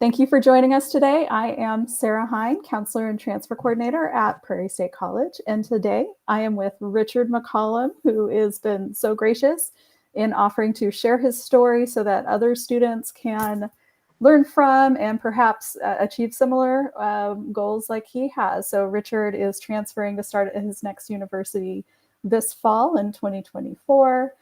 Thank you for joining us today. I am Sarah Hine, Counselor and Transfer Coordinator at Prairie State College. And today I am with Richard McCollum, who has been so gracious in offering to share his story so that other students can learn from and perhaps achieve similar goals like he has. So Richard is transferring to start at his next university this fall in 2024.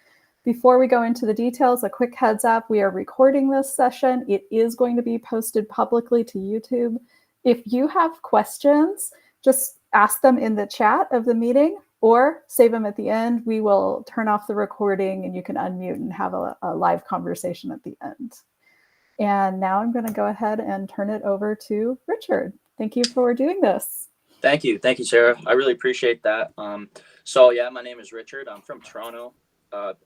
Before we go into the details, a quick heads up, we are recording this session. It is going to be posted publicly to YouTube. If you have questions, just ask them in the chat of the meeting or save them at the end. We will turn off the recording and you can unmute and have a live conversation at the end. And now I'm going to go ahead and turn it over to Richard. Thank you for doing this. Thank you, Sarah. I really appreciate that. So yeah, my name is Richard. I'm from Toronto.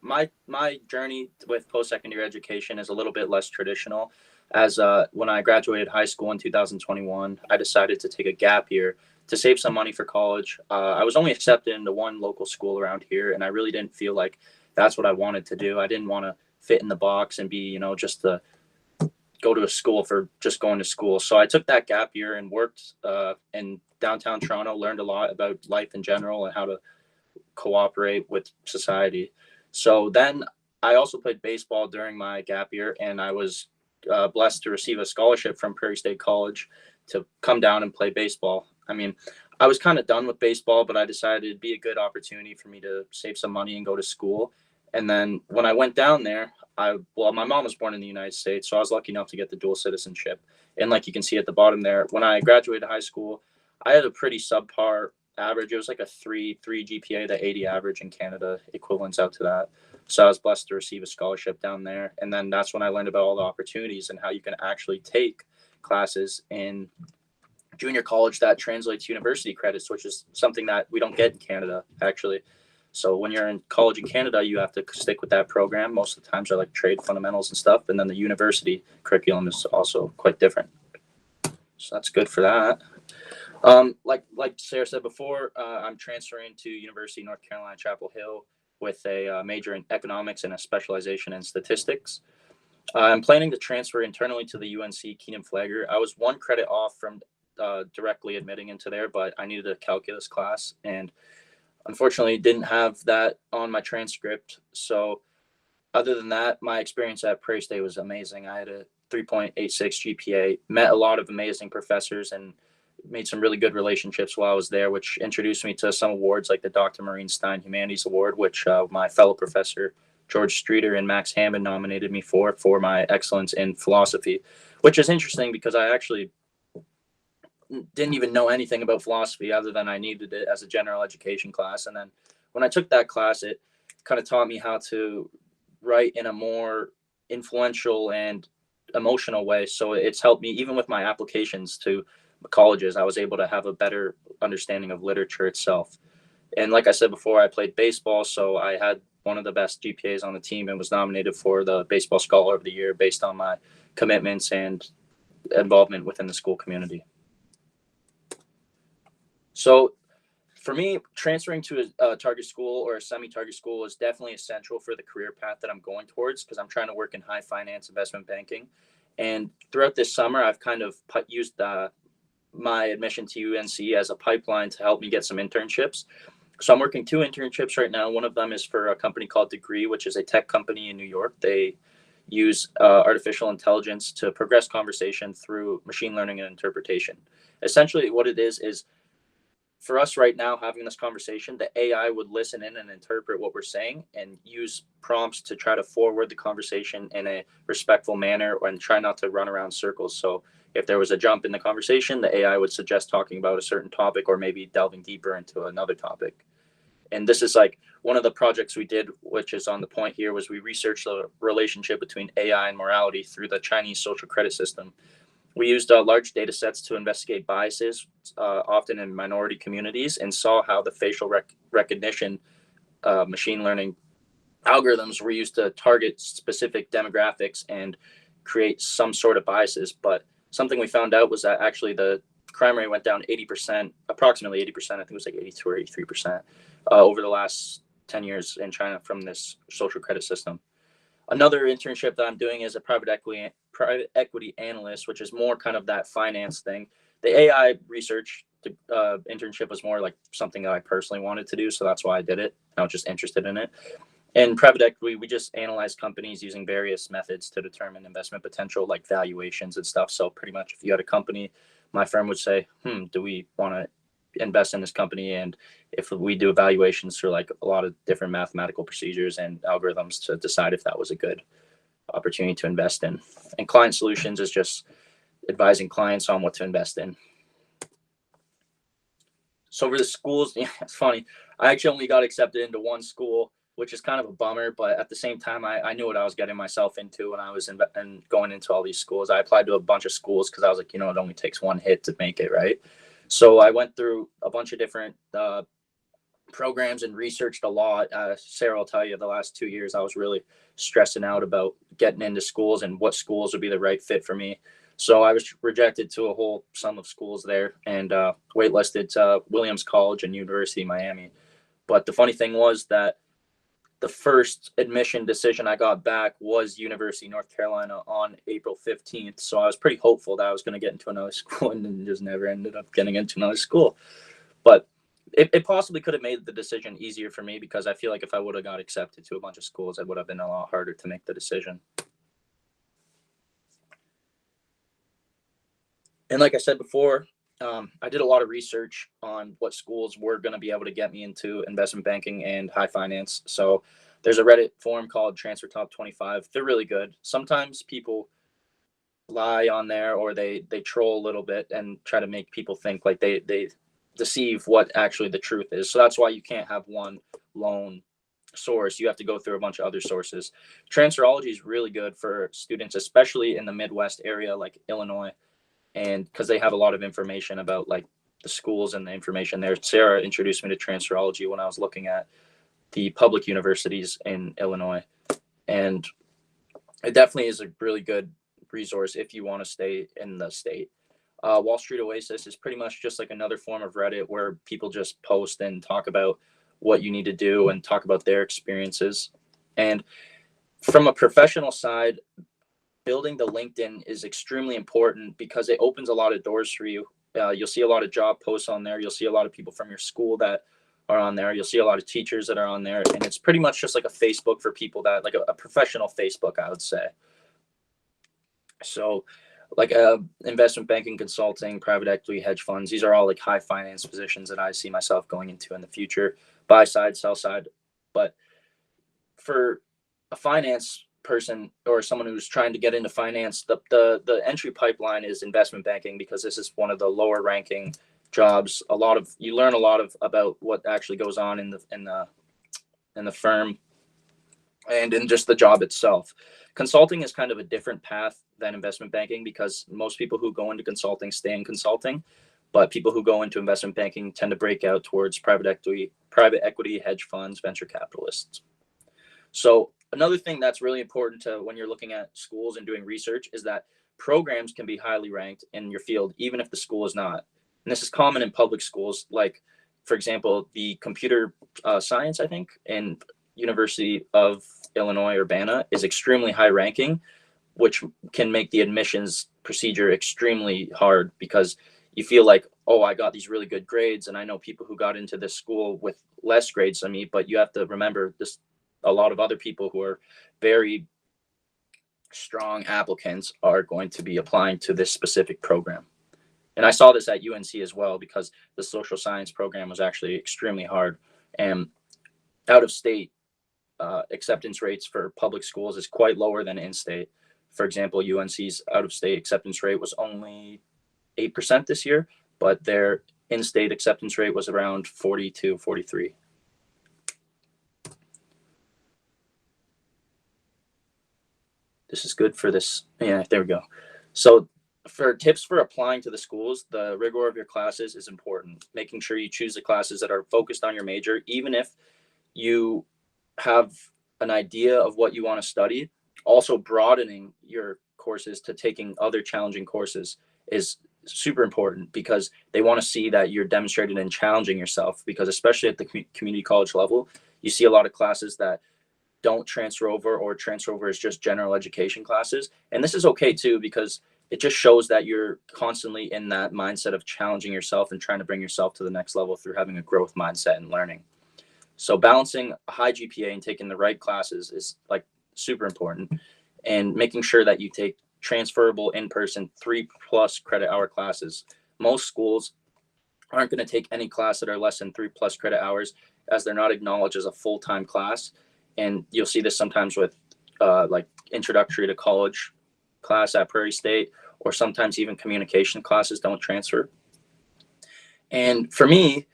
My journey with post-secondary education is a little bit less traditional, as when I graduated high school in 2021, I decided to take a gap year to save some money for college. I was only accepted into one local school around here, and I really didn't feel like that's what I wanted to do. I didn't want to fit in the box and be, just the go to a school for just going to school. So I took that gap year and worked in downtown Toronto, learned a lot about life in general and how to cooperate with society. So then I also played baseball during my gap year, and I was blessed to receive a scholarship from Prairie State College to come down and play baseball. I mean, I was kind of done with baseball, but I decided it'd be a good opportunity for me to save some money and go to school. And then when I went down there, my mom was born in the United States, so I was lucky enough to get the dual citizenship. And like you can see at the bottom there, when I graduated high school, I had a pretty subpar average. It was like a 3 GPA, the 80 average in Canada equivalents out to that. So I was blessed to receive a scholarship down there. And then that's when I learned about all the opportunities and how you can actually take classes in junior college that translates to university credits, which is something that we don't get in Canada, actually. So when you're in college in Canada, you have to stick with that program. Most of the times are like trade fundamentals and stuff. And then the university curriculum is also quite different. So that's good for that. Like Sarah said before, I'm transferring to University of North Carolina, Chapel Hill with a major in economics and a specialization in statistics. I'm planning to transfer internally to the UNC Kenan-Flagler. I was one credit off from directly admitting into there, but I needed a calculus class and unfortunately didn't have that on my transcript. So other than that, my experience at Prairie State was amazing. I had a 3.86 GPA, met a lot of amazing professors, and made some really good relationships while I was there, which introduced me to some awards like the Dr. Maureen Stein Humanities Award, which my fellow professor George Streeter and Max Hammond nominated me for my excellence in philosophy, which is interesting because I actually didn't even know anything about philosophy other than I needed it as a general education class. And then when I took that class, it kind of taught me how to write in a more influential and emotional way. So it's helped me even with my applications to colleges. I was able to have a better understanding of literature itself. And like I said before, I played baseball, so I had one of the best GPAs on the team and was nominated for the Baseball Scholar of the Year based on my commitments and involvement within the school community. So for me, transferring to a target school or a semi-target school is definitely essential for the career path that I'm going towards because I'm trying to work in high finance investment banking. And throughout this summer, I've kind of used my admission to UNC as a pipeline to help me get some internships. So I'm working 2 internships right now. One of them is for a company called Degree, which is a tech company in New York. They use artificial intelligence to progress conversation through machine learning and interpretation. Essentially, what it is for us right now having this conversation, the AI would listen in and interpret what we're saying and use prompts to try to forward the conversation in a respectful manner and try not to run around circles. So if there was a jump in the conversation, the AI would suggest talking about a certain topic or maybe delving deeper into another topic. And this is like one of the projects we did, which is on the point here, was we researched the relationship between AI and morality through the Chinese social credit system. We used large data sets to investigate biases, often in minority communities, and saw how the facial recognition machine learning algorithms were used to target specific demographics and create some sort of biases. But something we found out was that actually the crime rate went down 80%, approximately 80%, I think it was like 82 or 83% over the last 10 years in China from this social credit system. Another internship that I'm doing is a private private equity analyst, which is more kind of that finance thing. The AI research internship was more like something that I personally wanted to do, so that's why I did it. I was just interested in it. In private equity, we just analyze companies using various methods to determine investment potential, like valuations and stuff. So pretty much if you had a company, my firm would say, do we want to invest in this company? And if we do evaluations through like a lot of different mathematical procedures and algorithms to decide if that was a good opportunity to invest in. And client solutions is just advising clients on what to invest in. So for the schools, yeah, it's funny. I actually only got accepted into one school, which is kind of a bummer, but at the same time, I knew what I was getting myself into when I was going into all these schools. I applied to a bunch of schools because I was like, it only takes one hit to make it, right? So I went through a bunch of different programs and researched a lot. Sarah will tell you the last 2 years, I was really stressing out about getting into schools and what schools would be the right fit for me. So I was rejected to a whole sum of schools there and waitlisted to Williams College and University of Miami. But the funny thing was that the first admission decision I got back was University of North Carolina on April 15th. So I was pretty hopeful that I was going to get into another school and then just never ended up getting into another school. But it possibly could have made the decision easier for me because I feel like if I would have got accepted to a bunch of schools, it would have been a lot harder to make the decision. And like I said before, I did a lot of research on what schools were going to be able to get me into investment banking and high finance. So there's a Reddit forum called Transfer Top 25. They're really good. Sometimes people lie on there or they troll a little bit and try to make people think like they deceive what actually the truth is. So that's why you can't have one lone source. You have to go through a bunch of other sources. Transferology is really good for students, especially in the Midwest area like Illinois. And because they have a lot of information about like the schools and the information there. Sarah introduced me to Transferology when I was looking at the public universities in Illinois. And it definitely is a really good resource if you want to stay in the state. Wall Street Oasis is pretty much just like another form of Reddit where people just post and talk about what you need to do and talk about their experiences. And from a professional side, building the LinkedIn is extremely important because it opens a lot of doors for you. You'll see a lot of job posts on there. You'll see a lot of people from your school that are on there. You'll see a lot of teachers that are on there. And it's pretty much just like a Facebook for people that like a professional Facebook, I would say. So like investment banking, consulting, private equity, hedge funds, these are all like high finance positions that I see myself going into in the future, buy side, sell side. But for a finance person or someone who's trying to get into finance, the entry pipeline is investment banking because this is one of the lower ranking jobs. You learn a lot about what actually goes on in the firm and in just the job itself. Consulting is kind of a different path than investment banking because most people who go into consulting stay in consulting, but people who go into investment banking tend to break out towards private equity, hedge funds, venture capitalists. So another thing that's really important to when you're looking at schools and doing research is that programs can be highly ranked in your field, even if the school is not. And this is common in public schools, like, for example, the computer science, I think, in University of Illinois, Urbana is extremely high ranking, which can make the admissions procedure extremely hard because you feel like, oh, I got these really good grades. And I know people who got into this school with less grades than me, but you have to remember this. A lot of other people who are very strong applicants are going to be applying to this specific program. And I saw this at UNC as well because the social science program was actually extremely hard. And out of state acceptance rates for public schools is quite lower than in-state. For example, UNC's out of state acceptance rate was only 8% this year, but their in-state acceptance rate was around 42, 43. This is good for this. Yeah, there we go. So for tips for applying to the schools, the rigor of your classes is important. Making sure you choose the classes that are focused on your major, even if you have an idea of what you want to study. Also broadening your courses to taking other challenging courses is super important because they want to see that you're demonstrated in challenging yourself, because especially at the community college level, you see a lot of classes that don't transfer over, or transfer over as just general education classes. And this is okay too, because it just shows that you're constantly in that mindset of challenging yourself and trying to bring yourself to the next level through having a growth mindset and learning. So balancing a high GPA and taking the right classes is like super important, and making sure that you take transferable in-person 3+ credit hour classes. Most schools aren't going to take any class that are less than 3+ credit hours, as they're not acknowledged as a full-time class. And you'll see this sometimes with like introductory to college class at Prairie State, or sometimes even communication classes don't transfer. And for me,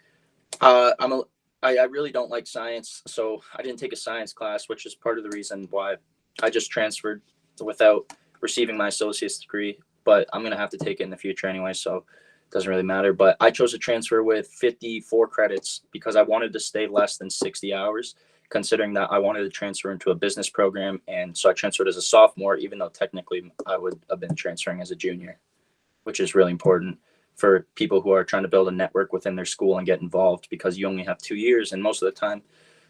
I really don't like science, so I didn't take a science class, which is part of the reason why I just transferred without receiving my associate's degree. But I'm going to have to take it in the future anyway, so it doesn't really matter. But I chose to transfer with 54 credits because I wanted to stay less than 60 hours, considering that I wanted to transfer into a business program. And so I transferred as a sophomore, even though technically I would have been transferring as a junior, which is really important for people who are trying to build a network within their school and get involved, because you only have 2 years. And most of the time,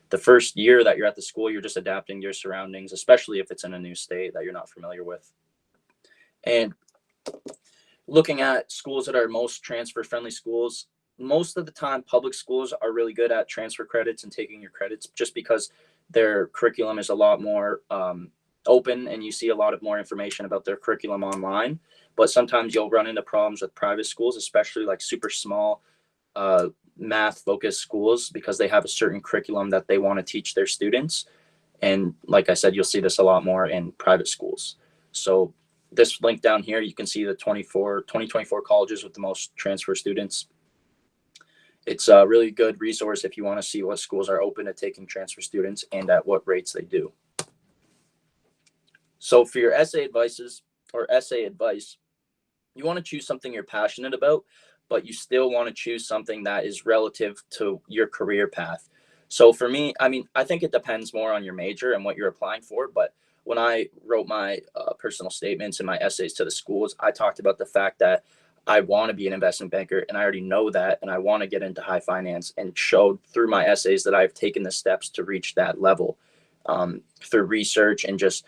the first year that you're at the school, you're just adapting to your surroundings, especially if it's in a new state that you're not familiar with. And looking at schools that are most transfer friendly schools, most of the time public schools are really good at transfer credits and taking your credits, just because their curriculum is a lot more open, and you see a lot of more information about their curriculum online. But sometimes you'll run into problems with private schools, especially like super small math focused schools, because they have a certain curriculum that they want to teach their students. And like I said, you'll see this a lot more in private schools. So this link down here, you can see the 2024 colleges with the most transfer students. It's a really good resource if you want to see what schools are open to taking transfer students and at what rates they do. So for your essay advice, you want to choose something you're passionate about, but you still want to choose something that is relative to your career path. So for me, I mean, I think it depends more on your major and what you're applying for. But when I wrote my personal statements and my essays to the schools, I talked about the fact that I want to be an investment banker, and I already know that, and I want to get into high finance, and showed through my essays that I've taken the steps to reach that level through research and just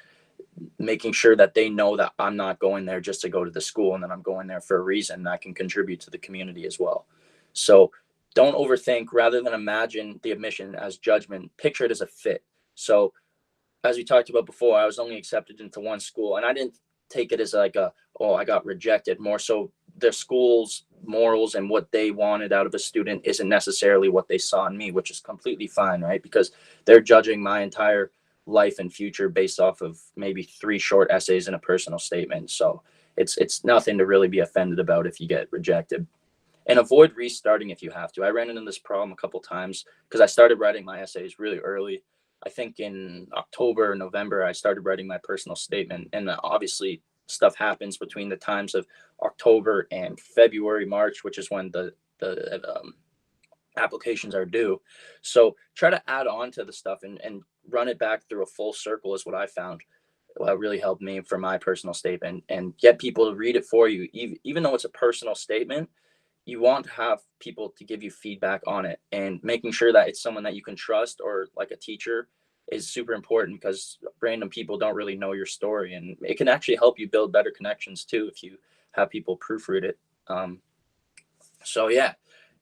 making sure that they know that I'm not going there just to go to the school, and that I'm going there for a reason that I can contribute to the community as well. So don't overthink. Rather than imagine the admission as judgment, picture it as a fit. So as we talked about before, I was only accepted into one school, and I didn't take it as like I got rejected. More so, their school's morals and what they wanted out of a student isn't necessarily what they saw in me, which is completely fine, right? Because they're judging my entire life and future based off of maybe 3 short essays and a personal statement. So it's nothing to really be offended about if you get rejected. And avoid restarting if you have to. I ran into this problem a couple times because I started writing my essays really early. I think in October or November, I started writing my personal statement. And obviously stuff happens between the times of October and February, March, which is when the applications are due. So try to add on to the stuff and run it back through a full circle is what I found. What really helped me for my personal statement, and get people to read it for you. Even though it's a personal statement, you want to have people to give you feedback on it, and making sure that it's someone that you can trust, or like a teacher, is super important, because random people don't really know your story, and it can actually help you build better connections too if you have people proofread it. So yeah,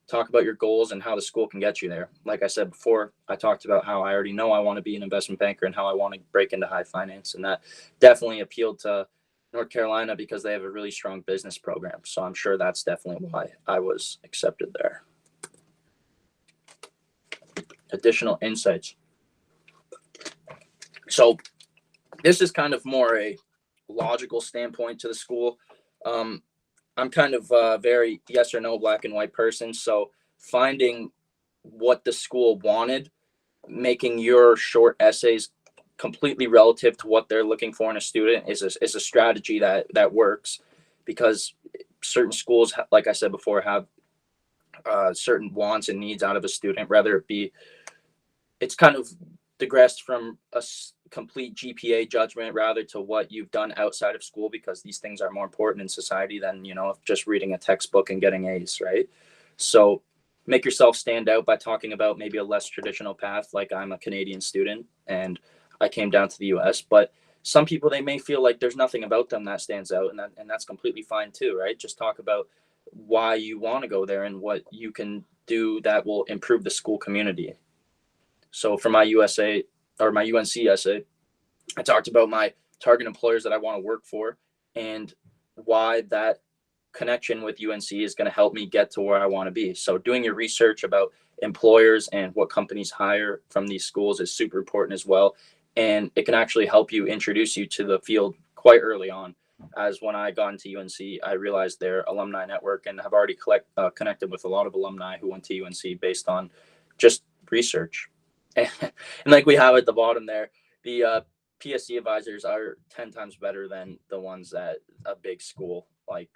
talk about your goals and how the school can get you there. Like I said before, I talked about how I already know I want to be an investment banker and how I want to break into high finance, and that definitely appealed to North Carolina because they have a really strong business program. So I'm sure that's definitely why I was accepted there. Additional insights. So this is kind of more a logical standpoint to the school. I'm kind of a very yes or no, black and white person. So finding what the school wanted, making your short essays completely relative to what they're looking for in a student is a strategy that works, because certain schools, like I said before, have certain wants and needs out of a student, whether it be, it's kind of digressed from a complete GPA judgment rather to what you've done outside of school, because these things are more important in society than, just reading a textbook and getting A's, right? So make yourself stand out by talking about maybe a less traditional path. Like, I'm a Canadian student and I came down to the US. But some people, they may feel like there's nothing about them that stands out, and that's completely fine too, right? Just talk about why you want to go there and what you can do that will improve the school community. So for my USA or my UNC essay, I talked about my target employers that I want to work for and why that connection with UNC is going to help me get to where I want to be. So doing your research about employers and what companies hire from these schools is super important as well. And it can actually help you introduce you to the field quite early on. As when I got into UNC, I realized their alumni network and have already connected with a lot of alumni who went to UNC based on just research. And like we have at the bottom there, the PSC advisors are 10 times better than the ones at a big school. Like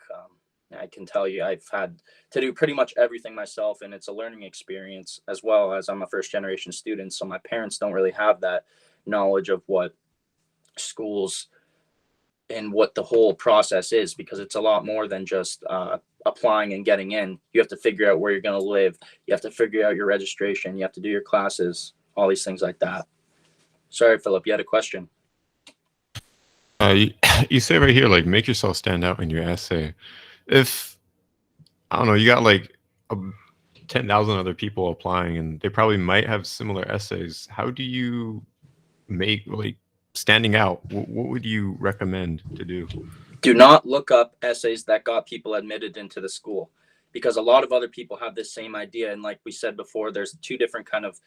I can tell you, I've had to do pretty much everything myself, and it's a learning experience as well, as I'm a first generation student. So my parents don't really have that knowledge of what schools and what the whole process is, because it's a lot more than just applying and getting in. You have to figure out where you're going to live. You have to figure out your registration. You have to do your classes, all these things like that. Sorry, Philip, you had a question. You say right here, like, make yourself stand out in your essay. If, I don't know, you got like 10,000 other people applying and they probably might have similar essays, how do you make, like, standing out? What would you recommend to do? Do not look up essays that got people admitted into the school, because a lot of other people have this same idea. And like we said before, there's two different kind of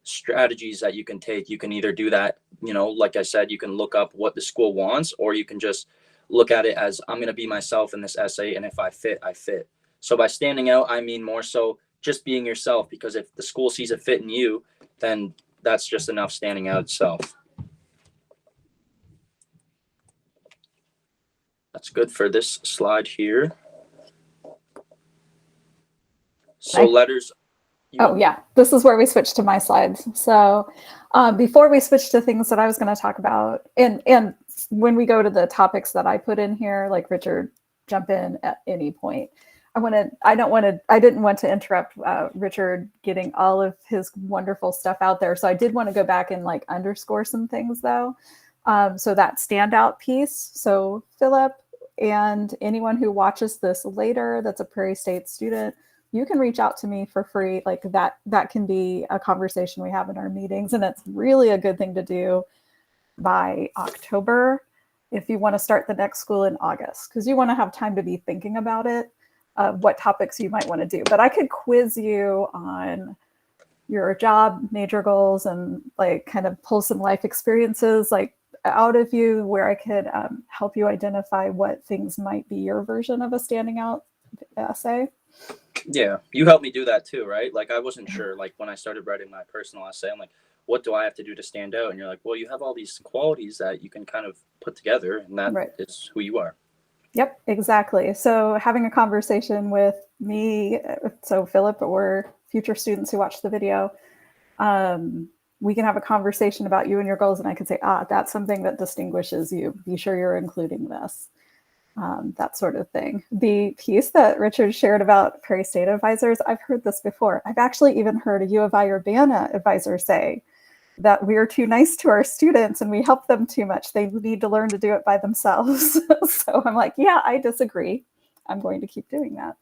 strategies that you can take. You can either do that, like I said, you can look up what the school wants, or you can just look at it as, I'm going to be myself in this essay, and if I fit, I fit. So by standing out, I mean more so just being yourself, because if the school sees a fit in you, then that's just enough standing out itself. That's good for this slide here. So letters. Oh, yeah. This is where we switch to my slides. So before we switch to things that I was going to talk about, and when we go to the topics that I put in here, like Richard, jump in at any point. I didn't want to interrupt Richard getting all of his wonderful stuff out there. So I did want to go back and like underscore some things though. So that standout piece. So Philip and anyone who watches this later, that's a Prairie State student, you can reach out to me for free. Like that can be a conversation we have in our meetings. And it's really a good thing to do by October if you want to start the next school in August, because you want to have time to be thinking about it, what topics you might want to do. But I could quiz you on your job major goals and like kind of pull some life experiences like out of you, where I could help you identify what things might be your version of a standing out essay. Yeah, you helped me do that too, right? Like I wasn't sure, like when I started writing my personal essay, I'm like, what do I have to do to stand out? And you're like, well, you have all these qualities that you can kind of put together, and that is who you are. Yep, exactly. So having a conversation with me, so Philip or future students who watch the video, we can have a conversation about you and your goals, and I can say, that's something that distinguishes you. Be sure you're including this, that sort of thing. The piece that Richard shared about Prairie State advisors, I've heard this before. I've actually even heard a U of I-Urbana advisor say that we're too nice to our students and we help them too much. They need to learn to do it by themselves. So I'm like, yeah, I disagree. I'm going to keep doing that.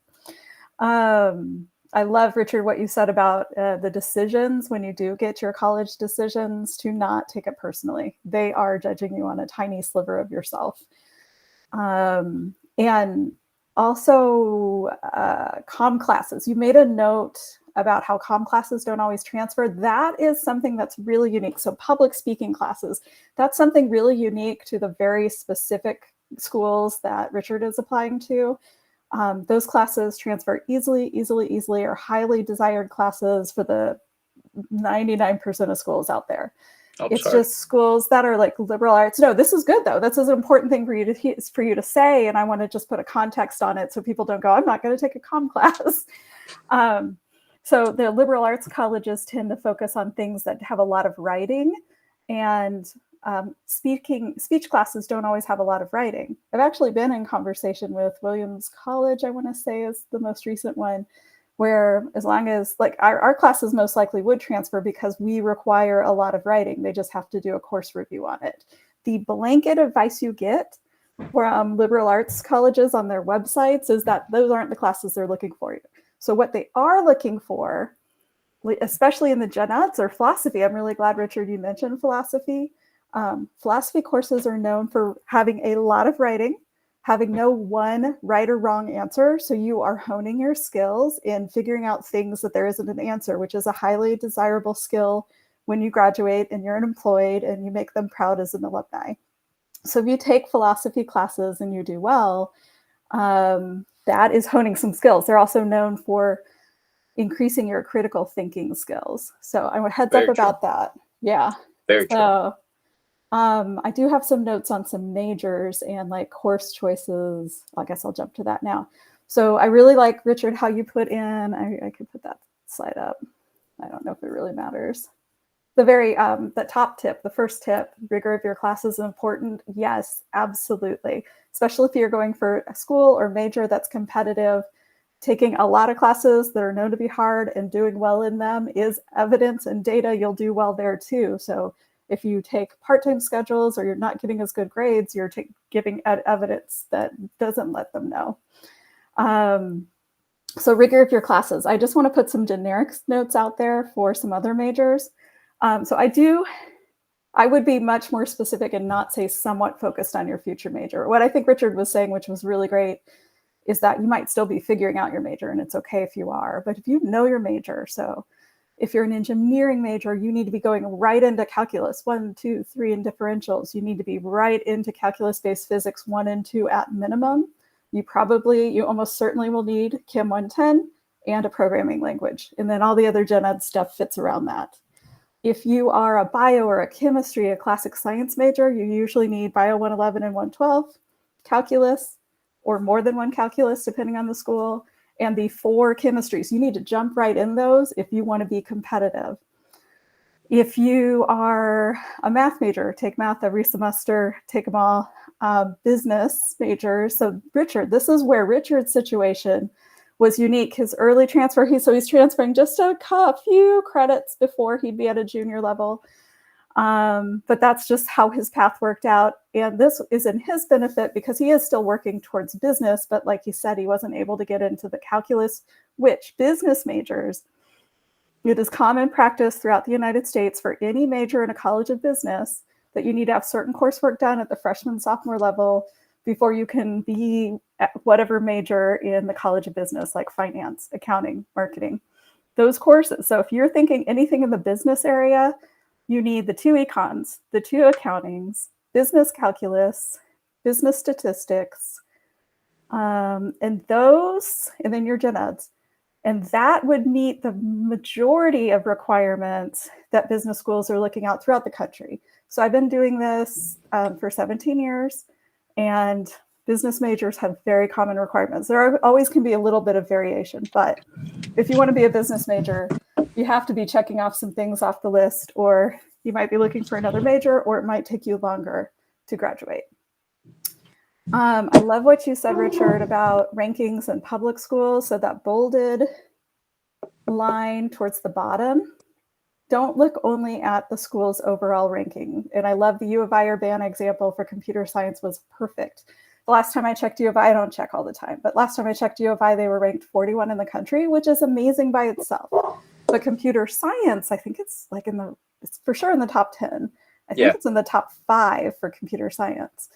I love, Richard, what you said about the decisions when you do get your college decisions, to not take it personally. They are judging you on a tiny sliver of yourself. And also comm classes. You made a note about how comm classes don't always transfer. That is something that's really unique. So public speaking classes, that's something really unique to the very specific schools that Richard is applying to. Those classes transfer easily, are highly desired classes for the 99% of schools out there. Just schools that are like liberal arts. No, this is good though. This is an important thing for you to say. And I want to just put a context on it so people don't go, I'm not going to take a comm class. So the liberal arts colleges tend to focus on things that have a lot of writing, and speech classes don't always have a lot of writing. I've actually been in conversation with Williams College, I want to say is the most recent one, where as long as like our classes most likely would transfer because we require a lot of writing. They just have to do a course review on it. The blanket advice you get from liberal arts colleges on their websites is that those aren't the classes they're looking for. So what they are looking for, especially in the gen eds or philosophy, I'm really glad, Richard, you mentioned philosophy. Philosophy courses are known for having a lot of writing, having no one right or wrong answer. So you are honing your skills in figuring out things that there isn't an answer, which is a highly desirable skill when you graduate and you're employed and you make them proud as an alumni. So if you take philosophy classes and you do well, that is honing some skills. They're also known for increasing your critical thinking skills. So I would heads up about that. Yeah. Very true. I do have some notes on some majors and like course choices. I guess I'll jump to that now. So I really like, Richard, how you put in, I could put that slide up. I don't know if it really matters. The top tip, the first tip, rigor of your classes is important. Yes, absolutely. Especially if you're going for a school or major that's competitive. Taking a lot of classes that are known to be hard and doing well in them is evidence and data you'll do well there too. So if you take part-time schedules or you're not getting as good grades, you're giving evidence that doesn't let them know. So rigor of your classes. I just want to put some generic notes out there for some other majors. So I would be much more specific and not say somewhat focused on your future major. What I think Richard was saying, which was really great, is that you might still be figuring out your major, and it's okay if you are, but if you know your major, so if you're an engineering major, you need to be going right into calculus 1, 2, 3 and differentials. You need to be right into calculus-based physics 1 and 2 at minimum. You almost certainly will need Chem 110 and a programming language. And then all the other gen ed stuff fits around that. If you are a bio or a chemistry, a classic science major, you usually need bio 111 and 112, calculus, or more than one calculus, depending on the school, and the 4 chemistries. You need to jump right in those if you want to be competitive. If you are a math major, take math every semester, take them all. Business majors. So Richard, this is where Richard's situation was unique. His early transfer, he's transferring just a few credits before he'd be at a junior level. But that's just how his path worked out. And this is in his benefit because he is still working towards business, but like he said, he wasn't able to get into the calculus, which business majors, it is common practice throughout the United States for any major in a college of business that you need to have certain coursework done at the freshman, sophomore level before you can be at whatever major in the College of Business, like finance, accounting, marketing, those courses. So if you're thinking anything in the business area, you need the 2 econs, the 2 accountings, business calculus, business statistics, and then your gen eds. And that would meet the majority of requirements that business schools are looking at throughout the country. So I've been doing this for 17 years, and business majors have very common requirements. There always can be a little bit of variation, but if you want to be a business major, you have to be checking off some things off the list, or you might be looking for another major, or it might take you longer to graduate. I love what you said, Richard, about rankings in public schools. So that bolded line towards the bottom, don't look only at the school's overall ranking. And I love the U of I-Urbana example for computer science was perfect. The last time I checked U of I don't check all the time, but last time I checked U of I, they were ranked 41 in the country, which is amazing by itself. But computer science, I think it's like it's for sure in the top 10. I think it's in the top 5 for computer science.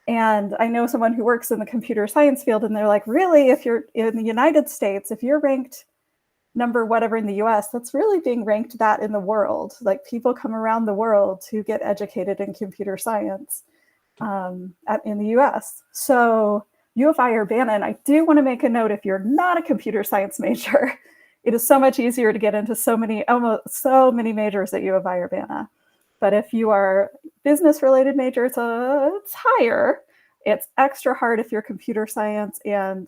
And I know someone who works in the computer science field, and they're like, really, if you're in the United States, if you're ranked number whatever in the US, that's really being ranked that in the world. Like people come around the world to get educated in computer science in the US. So U of I-Urbana, and I do want to make a note, if you're not a computer science major, it is so much easier to get into so many majors at U of I-Urbana. But if you are business related major, it's higher. It's extra hard if you're computer science and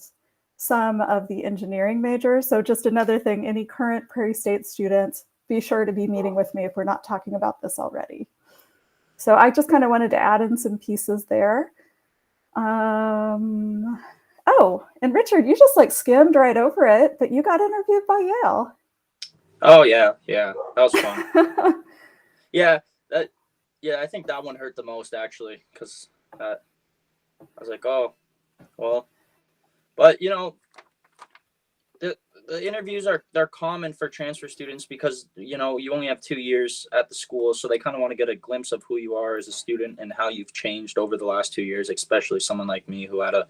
some of the engineering majors. So just another thing, any current Prairie State students, be sure to be meeting with me if we're not talking about this already. So I just kind of wanted to add in some pieces there. And Oh, and Richard, you just like skimmed right over it, but you got interviewed by Yale. Oh yeah, that was fun. Yeah, I think that one hurt the most actually, because I was like, oh, well, but the interviews they're common for transfer students because you only have 2 years at the school, so they kind of want to get a glimpse of who you are as a student and how you've changed over the last 2 years, especially someone like me who had a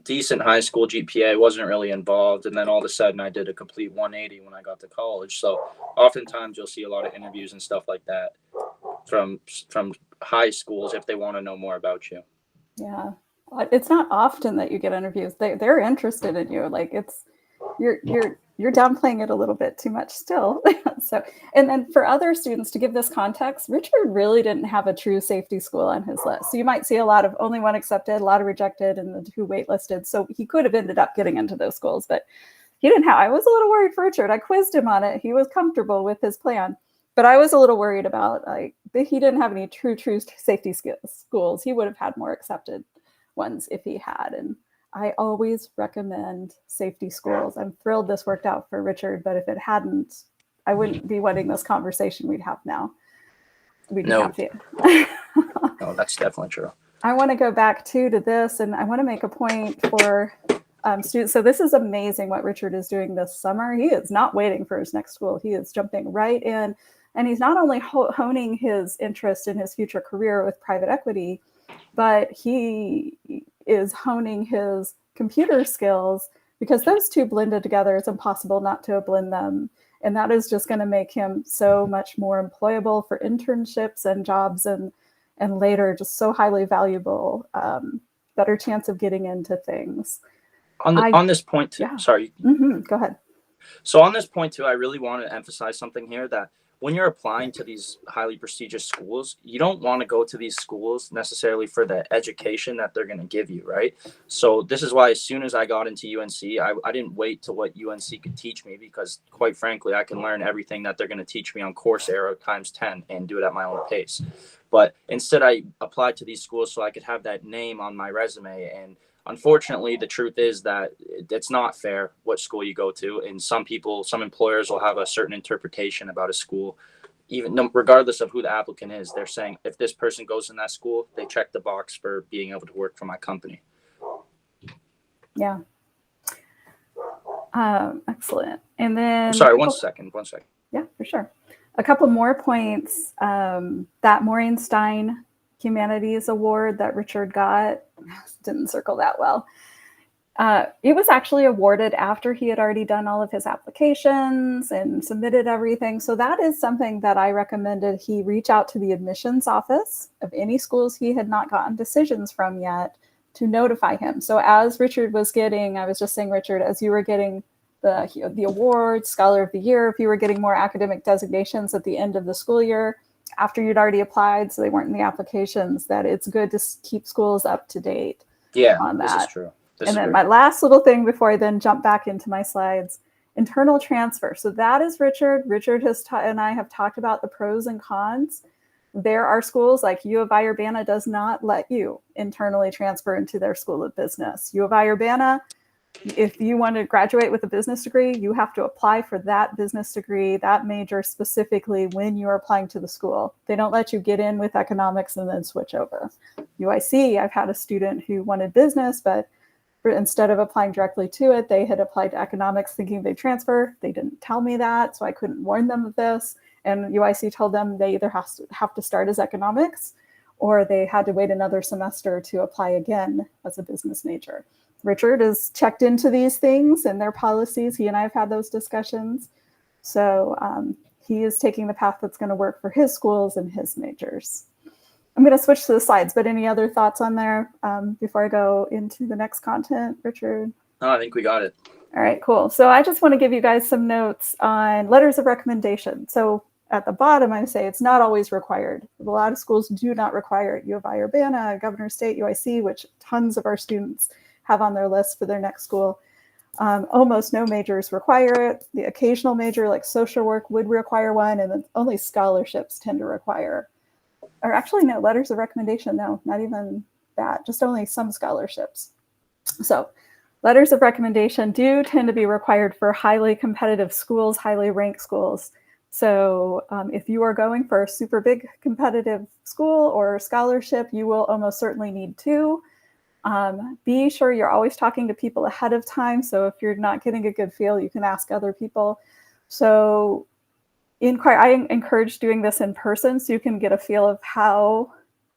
decent high school GPA, wasn't really involved, and then all of a sudden I did a complete 180 when I got to college. So oftentimes you'll see a lot of interviews and stuff like that from high schools if they want to know more about you. Yeah, it's not often that you get interviews. They're interested in you. Like you're downplaying it a little bit too much still. So, and then for other students, to give this context, Richard really didn't have a true safety school on his list. So you might see a lot of only one accepted, a lot of rejected, and the 2 waitlisted. So he could have ended up getting into those schools, but he didn't have. I was a little worried for Richard. I quizzed him on it. He was comfortable with his plan, but I was a little worried about he didn't have any true safety schools. He would have had more accepted ones if he had. And I always recommend safety schools. I'm thrilled this worked out for Richard, but if it hadn't, I wouldn't be wanting this conversation we'd have now. We'd No. have to. No, that's definitely true. I want to go back to this, and I want to make a point for students. So this is amazing what Richard is doing this summer. He is not waiting for his next school. He is jumping right in, and he's not only honing his interest in his future career with private equity, but he is honing his computer skills, because those two blended together. It's impossible not to blend them. And that is just going to make him so much more employable for internships and jobs, and later just so highly valuable, better chance of getting into things. On this point too, yeah. Sorry. Go ahead. So on this point too, I really want to emphasize something here, that when you're applying to these highly prestigious schools, you don't want to go to these schools necessarily for the education that they're going to give you, right? So this is why as soon as I got into UNC, I didn't wait to what UNC could teach me, because quite frankly, I can learn everything that they're going to teach me on Coursera times 10 and do it at my own pace. But instead, I applied to these schools so I could have that name on my resume. And unfortunately, the truth is that it's not fair what school you go to. And some employers will have a certain interpretation about a school, even regardless of who the applicant is. They're saying, if this person goes in that school, they check the box for being able to work for my company. Yeah. Excellent. And then... Sorry, one second. Yeah, for sure. A couple more points. That Morenstein Humanities Award that Richard got, didn't circle that well. It was actually awarded after he had already done all of his applications and submitted everything. So that is something that I recommended he reach out to the admissions office of any schools he had not gotten decisions from yet to notify him. So as Richard was getting, I was just saying, Richard, as you were getting the award, Scholar of the Year, if you were getting more academic designations at the end of the school year, after you'd already applied, so they weren't in the applications, that it's good to keep schools up to date. Yeah, on that. This is true. And then my last little thing before I then jump back into my slides, internal transfer. So that is Richard. Richard and I have talked about the pros and cons. There are schools like U of I-Urbana does not let you internally transfer into their School of Business. U of I-Urbana, if you want to graduate with a business degree, you have to apply for that business degree, that major specifically when you're applying to the school. They don't let you get in with economics and then switch over. UIC, I've had a student who wanted business, but instead of applying directly to it, they had applied to economics thinking they'd transfer. They didn't tell me that, so I couldn't warn them of this. And UIC told them they either have to start as economics or they had to wait another semester to apply again as a business major. Richard has checked into these things and their policies. He and I have had those discussions. So he is taking the path that's going to work for his schools and his majors. I'm going to switch to the slides, but any other thoughts on there before I go into the next content, Richard? No, I think we got it. All right, cool. So I just want to give you guys some notes on letters of recommendation. So at the bottom, I say it's not always required. A lot of schools do not require it. U of I-Urbana, Governor State, UIC, which tons of our students have on their list for their next school. Almost no majors require it. The occasional major like social work would require one, and then only scholarships tend to require. Or actually, no, letters of recommendation, no, not even that, just only some scholarships. So letters of recommendation do tend to be required for highly competitive schools, highly ranked schools. So if you are going for a super big competitive school or scholarship, you will almost certainly need two. Be sure you're always talking to people ahead of time. So if you're not getting a good feel, you can ask other people. So I encourage doing this in person so you can get a feel of how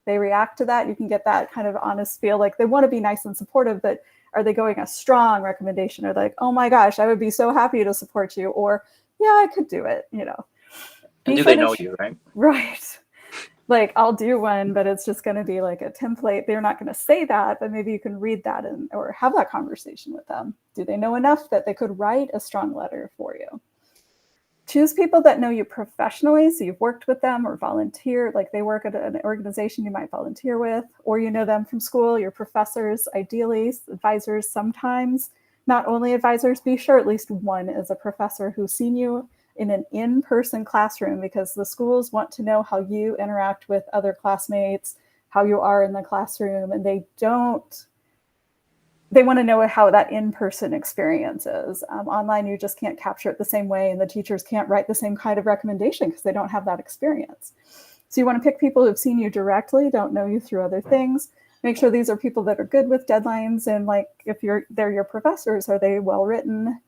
they react to that. You can get that kind of honest feel, like they want to be nice and supportive, but are they going a strong recommendation? Or like, oh my gosh, I would be so happy to support you. Or yeah, I could do it, you know. And do they know you, right? Right. Like I'll do one, but it's just going to be like a template. They're not going to say that, but maybe you can read that or have that conversation with them. Do they know enough that they could write a strong letter for you? Choose people that know you professionally, so you've worked with them or volunteer, like they work at an organization you might volunteer with, or you know them from school, your professors, ideally, advisors sometimes. Not only advisors, be sure at least one is a professor who's seen you in an in-person classroom, because the schools want to know how you interact with other classmates, how you are in the classroom, and they want to know how that in-person experience is. Online, you just can't capture it the same way, and the teachers can't write the same kind of recommendation because they don't have that experience. So you want to pick people who've seen you directly, don't know you through other things. Make sure these are people that are good with deadlines, and like if they're your professors, are they well-written?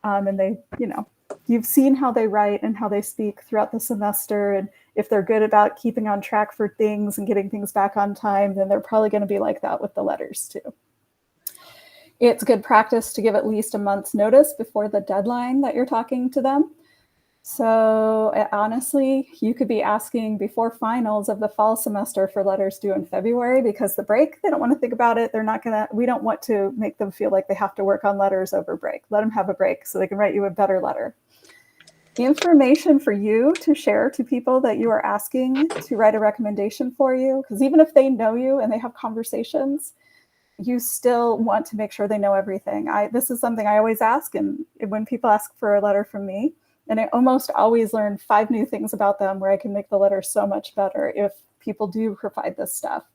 And they, you know, you've seen how they write and how they speak throughout the semester, and if they're good about keeping on track for things and getting things back on time, then they're probably going to be like that with the letters too. It's good practice to give at least a month's notice before the deadline that you're talking to them. So honestly, you could be asking before finals of the fall semester for letters due in February, because the break, they don't want to think about it. We don't want to make them feel like they have to work on letters over break. Let them have a break so they can write you a better letter. Information for you to share to people that you are asking to write a recommendation for you, because even if they know you and they have conversations, you still want to make sure they know everything. This is something I always ask, and when people ask for a letter from me, and I almost always learn 5 new things about them where I can make the letter so much better if people do provide this stuff.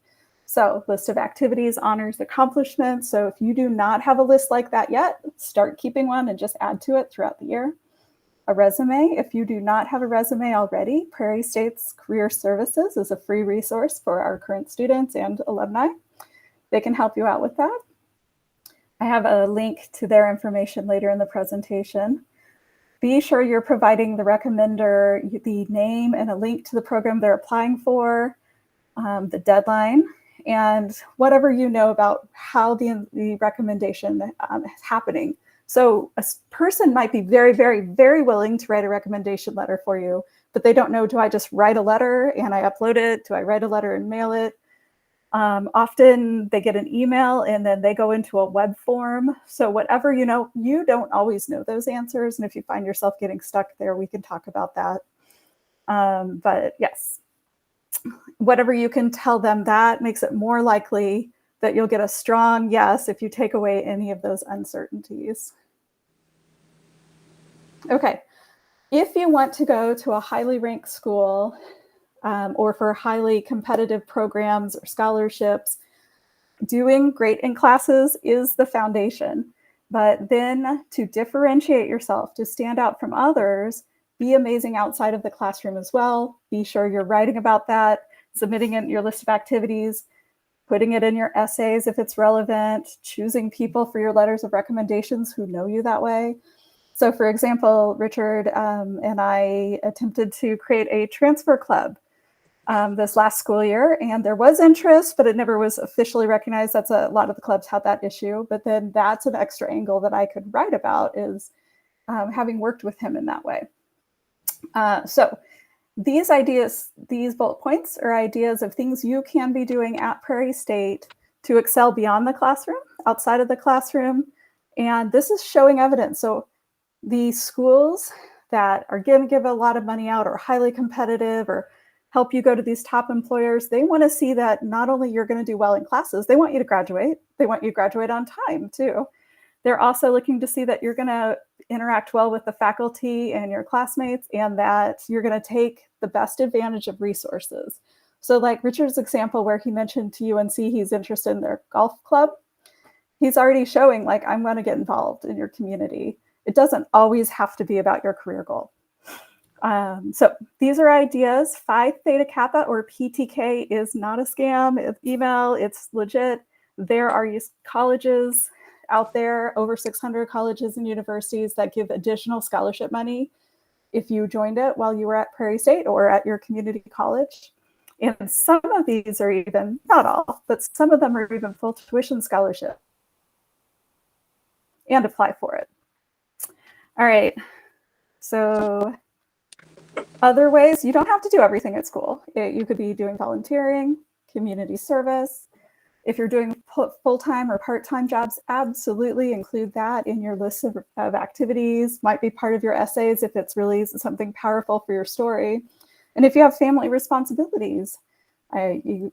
So list of activities, honors, accomplishments. So if you do not have a list like that yet, start keeping one and just add to it throughout the year. A resume. If you do not have a resume already, Prairie State's Career Services is a free resource for our current students and alumni. They can help you out with that. I have a link to their information later in the presentation. Be sure you're providing the recommender the name and a link to the program they're applying for, the deadline, and whatever you know about how the recommendation is happening. So a person might be very, very, very willing to write a recommendation letter for you, but they don't know, do I just write a letter and I upload it? Do I write a letter and mail it? Often they get an email and then they go into a web form. So whatever, you know, you don't always know those answers. And if you find yourself getting stuck there, we can talk about that. But yes, whatever you can tell them, that makes it more likely that you'll get a strong yes if you take away any of those uncertainties. Okay, if you want to go to a highly ranked school, or for highly competitive programs or scholarships, doing great in classes is the foundation. But then to differentiate yourself, to stand out from others, be amazing outside of the classroom as well. Be sure you're writing about that, submitting it in your list of activities, putting it in your essays if it's relevant, choosing people for your letters of recommendations who know you that way. So for example, Richard and I attempted to create a transfer club this last school year, and there was interest, but it never was officially recognized. That's a lot of the clubs had that issue, but then that's an extra angle that I could write about, is having worked with him in that way. So these ideas, these bullet points are ideas of things you can be doing at Prairie State to excel beyond the classroom, outside of the classroom. And this is showing evidence. So the schools that are going to give a lot of money out or highly competitive or help you go to these top employers, they want to see that not only you're going to do well in classes, they want you to graduate. They want you to graduate on time too. They're also looking to see that you're going to interact well with the faculty and your classmates, and that you're going to take the best advantage of resources. So like Richard's example where he mentioned to UNC he's interested in their golf club. he's already showing like, I'm going to get involved in your community. It doesn't always have to be about your career goal. So these are ideas. Phi Theta Kappa, or PTK, is not a scam. It's email, it's legit. There are colleges out there, over 600 colleges and universities, that give additional scholarship money if you joined it while you were at Prairie State or at your community college. And some of these are even, not all, but some of them are even full tuition scholarship, and apply for it. All right, so other ways, you don't have to do everything at school. You could be doing volunteering, community service. If you're doing full-time or part-time jobs, absolutely include that in your list of activities. Might be part of your essays if it's really something powerful for your story. And if you have family responsibilities, you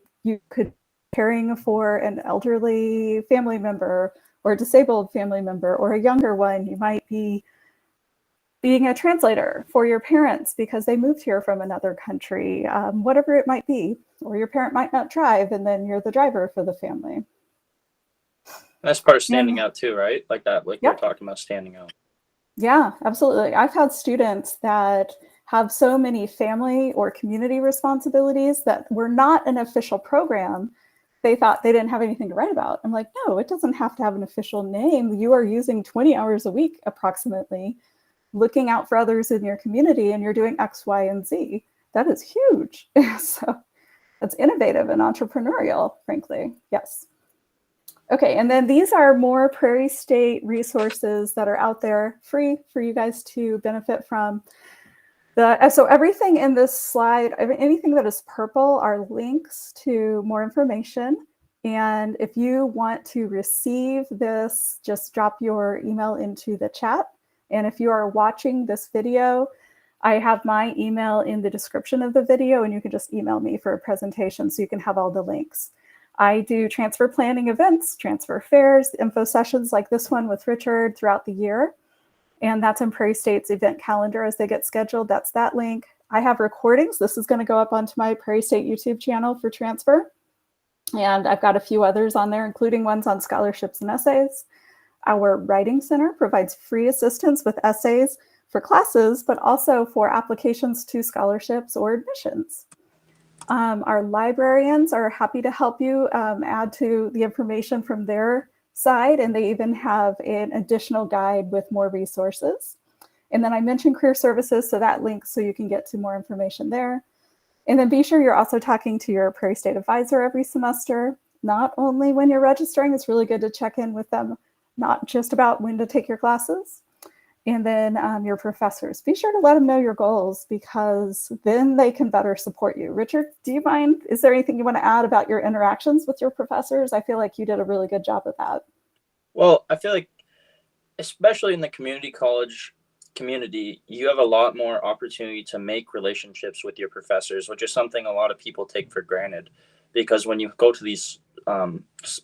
could be caring for an elderly family member or a disabled family member or a younger one. You might be being a translator for your parents because they moved here from another country, whatever it might be. Or your parent might not drive, and then you're the driver for the family. That's part of standing out too, right? Like that, like Yep. we're talking about standing out. Yeah, absolutely. I've had students that have so many family or community responsibilities that were not an official program. They thought they didn't have anything to write about. I'm like, no, it doesn't have to have an official name. You are using 20 hours a week approximately, looking out for others in your community, and you're doing X, Y, and Z. That is huge. So that's innovative and entrepreneurial, frankly. Yes. Okay, and then these are more Prairie State resources that are out there free for you guys to benefit from. So everything in this slide, anything that is purple, are links to more information. And if you want to receive this, just drop your email into the chat. And if you are watching this video, I have my email in the description of the video, and you can just email me for a presentation so you can have all the links. I do transfer planning events, transfer fairs, info sessions like this one with Richard throughout the year. And that's in Prairie State's event calendar as they get scheduled. That's that link. I have recordings. This is going to go up onto my Prairie State YouTube channel for transfer. And I've got a few others on there, including ones on scholarships and essays. Our Writing Center provides free assistance with essays for classes, but also for applications to scholarships or admissions. Our librarians are happy to help you add to the information from their side, and they even have an additional guide with more resources. And then I mentioned career services, so that links so you can get to more information there. And then be sure you're also talking to your Prairie State advisor every semester, not only when you're registering. It's really good to check in with them, not just about when to take your classes. And then your professors, be sure to let them know your goals, because then they can better support you. Richard, do you mind? Is there anything you want to add about your interactions with your professors? I feel like you did a really good job of that. Well, I feel like, especially in the community college community, you have a lot more opportunity to make relationships with your professors, which is something a lot of people take for granted. Because when you go to these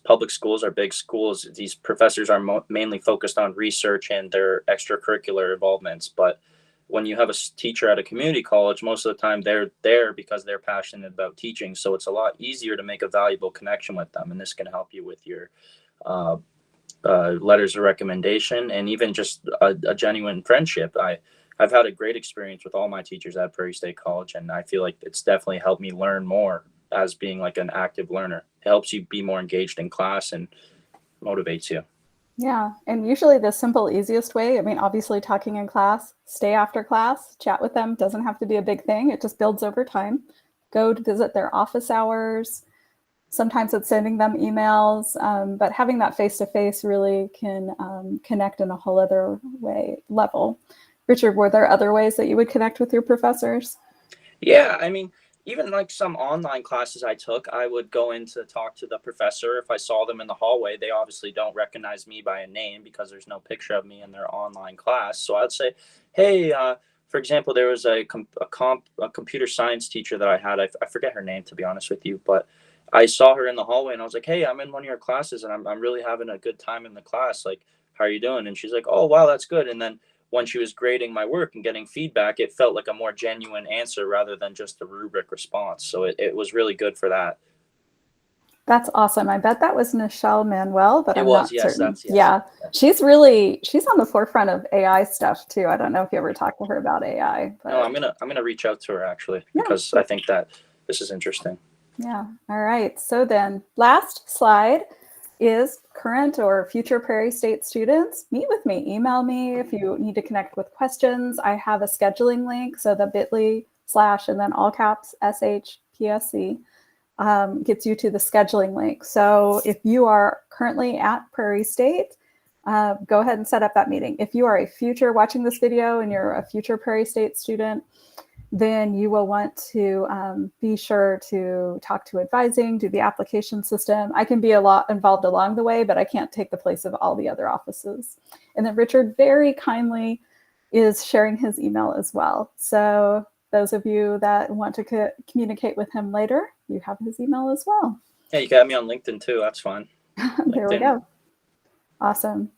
public schools or big schools, these professors are mainly focused on research and their extracurricular involvements. But when you have a teacher at a community college, most of the time they're there because they're passionate about teaching. So it's a lot easier to make a valuable connection with them. And this can help you with your letters of recommendation and even just a genuine friendship. I've had a great experience with all my teachers at Prairie State College, and I feel like it's definitely helped me learn more as being like an active learner. It helps you be more engaged in class and motivates you. Yeah, and usually the simple, easiest way, I mean, obviously talking in class, stay after class, chat with them, doesn't have to be a big thing. It just builds over time. Go to visit their office hours. Sometimes it's sending them emails, but having that face-to-face really can connect in a whole other level. Richard, were there other ways that you would connect with your professors? Yeah, I mean, even like some online classes I took, I would go in to talk to the professor. If I saw them in the hallway, they obviously don't recognize me by a name because there's no picture of me in their online class. So I'd say, hey, for example, there was a computer science teacher that I had. I forget her name, to be honest with you, but I saw her in the hallway and I was like, hey, I'm in one of your classes and I'm really having a good time in the class. Like, how are you doing? And she's like, oh, wow, that's good. And then when she was grading my work and getting feedback, it felt like a more genuine answer rather than just a rubric response. So it was really good for that. That's awesome. I bet that was Nichelle Manuel, but It I'm was, not yes, certain. that's yes. Yeah, she's on the forefront of AI stuff too. I don't know if you ever talked to her about AI, but No, I'm gonna reach out to her actually Yeah. because I think that this is interesting. yeah. All right. So then last slide is current or future Prairie State students. Meet with me, email me if you need to connect with questions. I have a scheduling link. So the bit.ly/ and then all caps SHPSC gets you to the scheduling link. So if you are currently at Prairie State, go ahead and set up that meeting. If you are a future watching this video and you're a future Prairie State student, then you will want to be sure to talk to advising, do the application system. I can be a lot involved along the way, but I can't take the place of all the other offices. And then Richard very kindly is sharing his email as well. So those of you that want to communicate with him later, you have his email as well. Yeah, you can add me on LinkedIn too. That's fine. There we LinkedIn. go. Awesome.